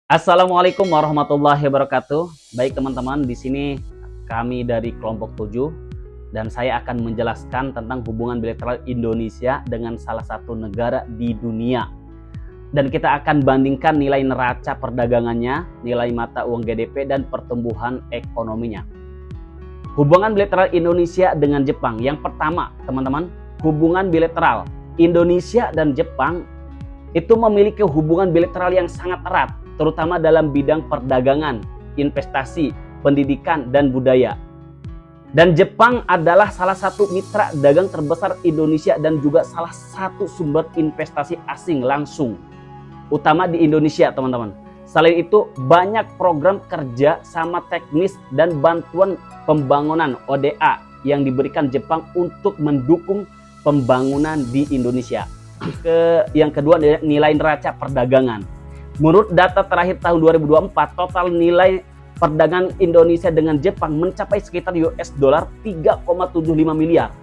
Assalamualaikum warahmatullahi wabarakatuh. Baik teman-teman, di sini kami dari kelompok 7 dan saya akan menjelaskan tentang hubungan bilateral Indonesia dengan salah satu negara di dunia. Dan kita akan bandingkan nilai neraca perdagangannya, nilai mata uang GDP dan pertumbuhan ekonominya. Hubungan bilateral Indonesia dengan Jepang. Yang pertama, teman-teman, hubungan bilateral Indonesia dan Jepang itu memiliki hubungan bilateral yang sangat erat, terutama dalam bidang perdagangan, investasi, pendidikan, dan budaya. Dan Jepang adalah salah satu mitra dagang terbesar Indonesia dan juga salah satu sumber investasi asing langsung, utama di Indonesia, teman-teman. Selain itu, banyak program kerja sama teknis dan bantuan pembangunan ODA yang diberikan Jepang untuk mendukung pembangunan di Indonesia. Yang kedua, nilai neraca perdagangan. Menurut data terakhir tahun 2024, total nilai perdagangan Indonesia dengan Jepang mencapai sekitar $3,75 miliar.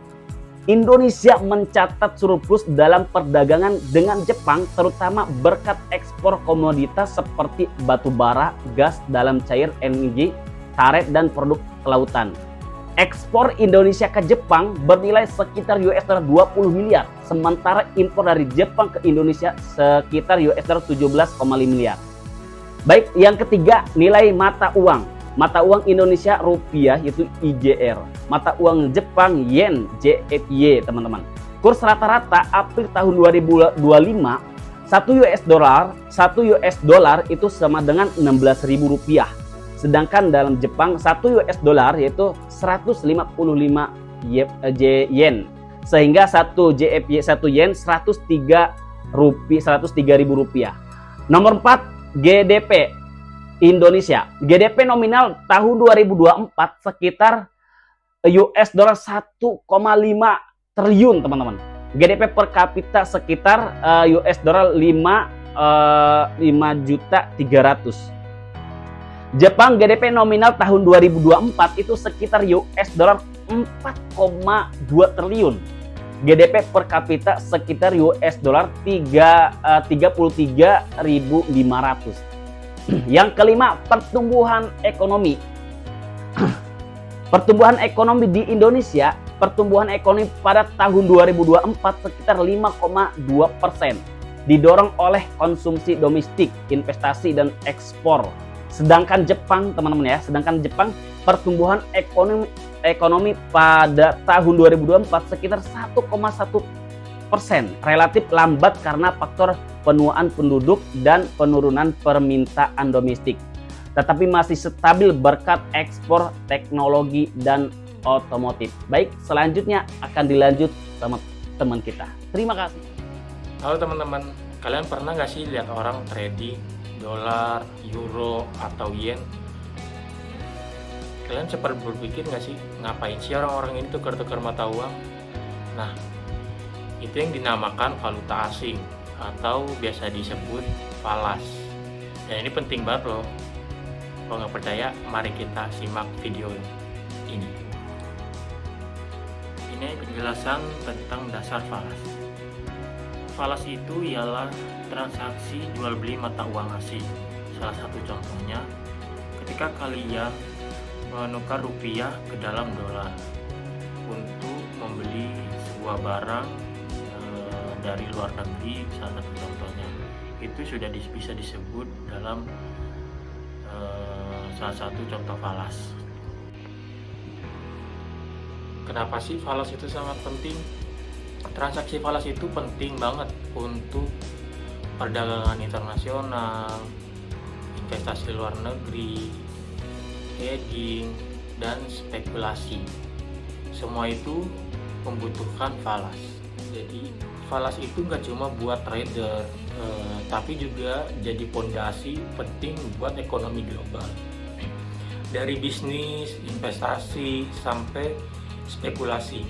Indonesia mencatat surplus dalam perdagangan dengan Jepang, terutama berkat ekspor komoditas seperti batu bara, gas dalam cair LNG, karet, dan produk kelautan. Ekspor Indonesia ke Jepang bernilai sekitar $20 miliar, sementara impor dari Jepang ke Indonesia sekitar $17,5 miliar. Baik, yang ketiga, nilai mata uang. Mata uang Indonesia rupiah yaitu IJR. Mata uang Jepang yen JFY, teman-teman. Kurs rata-rata April tahun 2025, 1 US dollar itu sama dengan Rp16.000. Sedangkan dalam Jepang 1 US dollar yaitu 155 yen. Sehingga 1 JFY 1 yen 103 ribu rupiah. Nomor 4, GDP Indonesia. GDP nominal tahun 2024 sekitar US dollar 1,5 triliun, teman-teman. GDP per kapita sekitar US dollar 5.300.000. Jepang GDP nominal tahun 2024 itu sekitar US dollar 4,2 triliun. GDP per kapita sekitar US dollar 33.500. Yang kelima, pertumbuhan ekonomi. Pertumbuhan ekonomi di Indonesia, pertumbuhan ekonomi pada tahun 2024 sekitar 5,2%. Didorong oleh konsumsi domestik, investasi, dan ekspor. Sedangkan Jepang, teman-teman ya, pertumbuhan ekonomi pada tahun 2024 sekitar 1,1%, relatif lambat karena faktor penuaan penduduk dan penurunan permintaan domestik. Tetapi masih stabil berkat ekspor teknologi dan otomotif. Baik, selanjutnya akan dilanjut sama teman kita. Terima kasih. Halo teman-teman, kalian pernah nggak sih lihat orang trading dolar, euro, atau yen? Kalian sempat berpikir nggak sih, ngapain sih orang-orang ini tukar-tukar mata uang? Nah, itu yang dinamakan valuta asing atau biasa disebut falas. Dan ini penting banget loh. Kalau nggak percaya, mari kita simak video ini. Ini penjelasan tentang dasar falas. Falas itu ialah transaksi jual beli mata uang asing. Salah satu contohnya ketika kalian menukar rupiah ke dalam dolar untuk membeli sebuah barang dari luar negeri, salah satu contohnya itu sudah bisa disebut dalam salah satu contoh falas. Kenapa sih falas itu sangat penting? Transaksi falas itu penting banget untuk perdagangan internasional, investasi luar negeri, hedging, dan spekulasi. Semua itu membutuhkan falas. Jadi falas itu nggak cuma buat trader, tapi juga jadi fondasi penting buat ekonomi global. Dari bisnis, investasi, sampai spekulasi,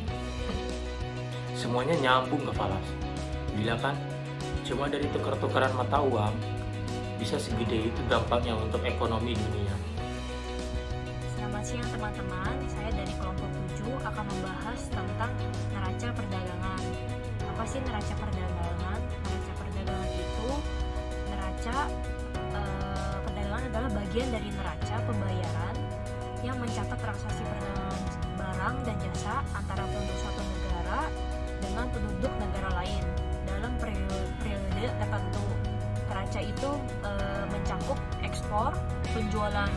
semuanya nyambung ke falas. Gila kan? Cuma dari tukar-tukaran mata uang bisa segede itu dampaknya untuk ekonomi dunia. Selamat siang teman-teman, saya dari kelompok 7 akan membahas tentang neraca perdagangan. Apa sih neraca perdagangan? Neraca perdagangan itu neraca adalah bagian dari neraca pembayaran yang mencatat transaksi perdagangan barang dan jasa antara penduduk suatu negara dengan penduduk negara lain dalam periode tertentu. Neraca itu mencakup ekspor, penjualan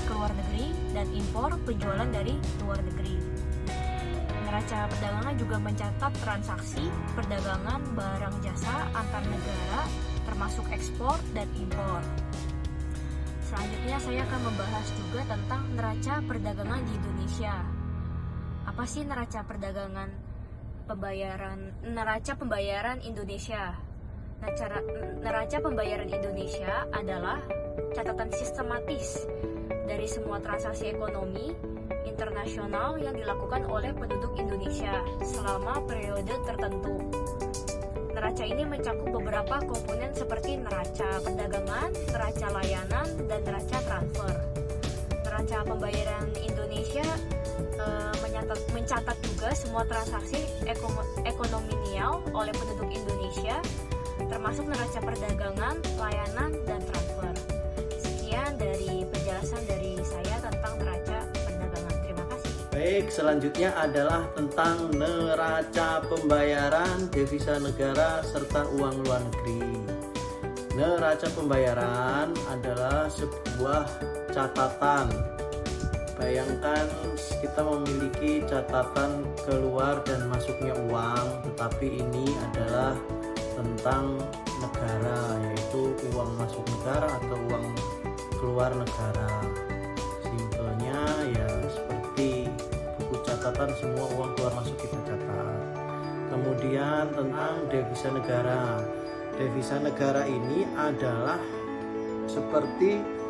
ke luar negeri, dan impor, penjualan dari luar negeri. Neraca perdagangan juga mencatat transaksi perdagangan barang jasa antar negara termasuk ekspor dan impor. Selanjutnya saya akan membahas juga tentang neraca perdagangan di Indonesia. Apa sih neraca perdagangan neraca pembayaran Indonesia? Neraca pembayaran Indonesia adalah catatan sistematis dari semua transaksi ekonomi internasional yang dilakukan oleh penduduk Indonesia selama periode tertentu. Neraca ini mencakup beberapa komponen seperti neraca perdagangan, neraca layanan, dan neraca transfer. Neraca pembayaran Indonesia mencatat juga semua transaksi ekonomial oleh penduduk Indonesia, termasuk neraca perdagangan, layanan, dan transfer. Sekian dari penjelasan dari saya tentang neraca perdagangan. Terima kasih. Baik, selanjutnya adalah tentang neraca pembayaran devisa negara serta uang luar negeri. Neraca pembayaran adalah sebuah catatan. Bayangkan kita memiliki catatan keluar dan masuknya uang, tetapi ini adalah tentang negara, yaitu uang masuk negara atau uang keluar negara. Simpelnya ya seperti buku catatan, semua uang keluar masuk kita catat. Kemudian tentang devisa negara. Devisa negara ini adalah seperti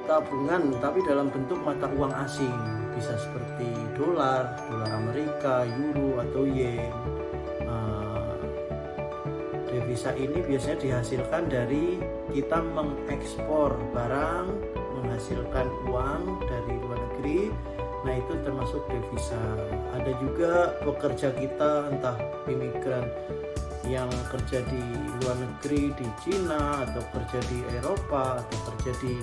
tabungan tapi dalam bentuk mata uang asing, bisa seperti dolar Amerika, euro atau yen. Devisa ini biasanya dihasilkan dari kita mengekspor barang, menghasilkan uang dari luar negeri. Nah, itu termasuk devisa. Ada juga pekerja kita, entah imigran yang kerja di luar negeri, di Cina atau kerja di Eropa atau kerja di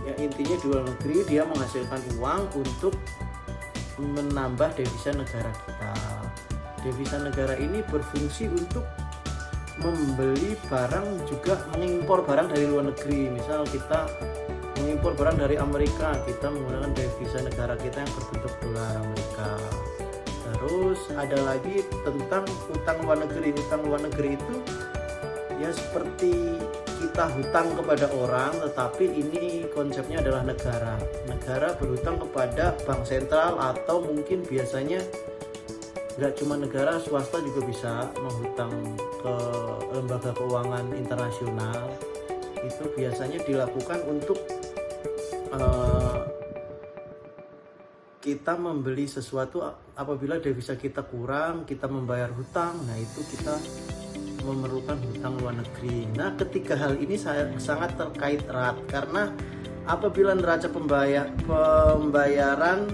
intinya di luar negeri, dia menghasilkan uang untuk menambah devisa negara kita. Devisa negara ini berfungsi untuk membeli barang, juga mengimpor barang dari luar negeri. Misal kita mengimpor barang dari Amerika, kita menggunakan devisa negara kita yang berbentuk dolar Amerika. Terus ada lagi tentang utang luar negeri. Utang luar negeri itu ya seperti kita hutang kepada orang, tetapi ini konsepnya adalah negara. Negara berhutang kepada bank sentral, atau mungkin biasanya nggak cuma negara, swasta juga bisa menghutang ke lembaga keuangan internasional. Itu biasanya dilakukan untuk kita membeli sesuatu. Apabila devisa kita kurang, kita membayar hutang, nah itu kita memerlukan hutang luar negeri. Nah, ketiga hal ini sangat terkait erat, karena apabila neraca pembayaran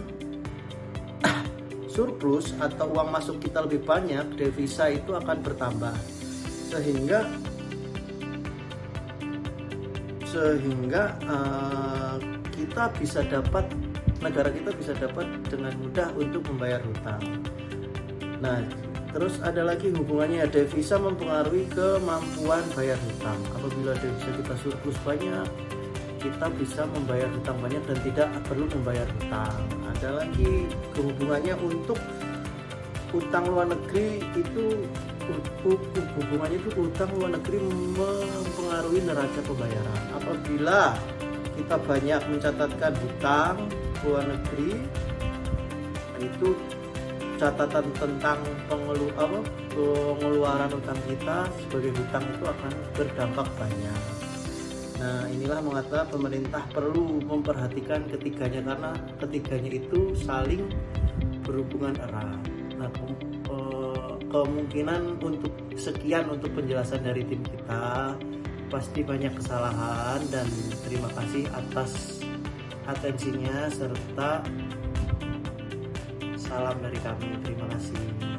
surplus atau uang masuk kita lebih banyak, devisa itu akan bertambah, sehingga kita bisa dapat, negara kita bisa dapat dengan mudah untuk membayar hutang. Nah, terus ada lagi hubungannya, devisa mempengaruhi kemampuan bayar hutang. Apabila devisa kita surplus banyak, kita bisa membayar hutang banyak dan tidak perlu membayar hutang. Ada lagi hubungannya untuk utang luar negeri, itu hubungannya itu utang luar negeri mempengaruhi neraca pembayaran. Apabila kita banyak mencatatkan hutang luar negeri, itu catatan tentang pengeluaran utang kita sebagai hutang itu akan berdampak banyak. Nah, inilah mengapa pemerintah perlu memperhatikan ketiganya, karena ketiganya itu saling berhubungan erat. Nah, kemungkinan untuk sekian untuk penjelasan dari tim kita. Pasti banyak kesalahan, dan terima kasih atas atensinya serta salam dari kami. Terima kasih.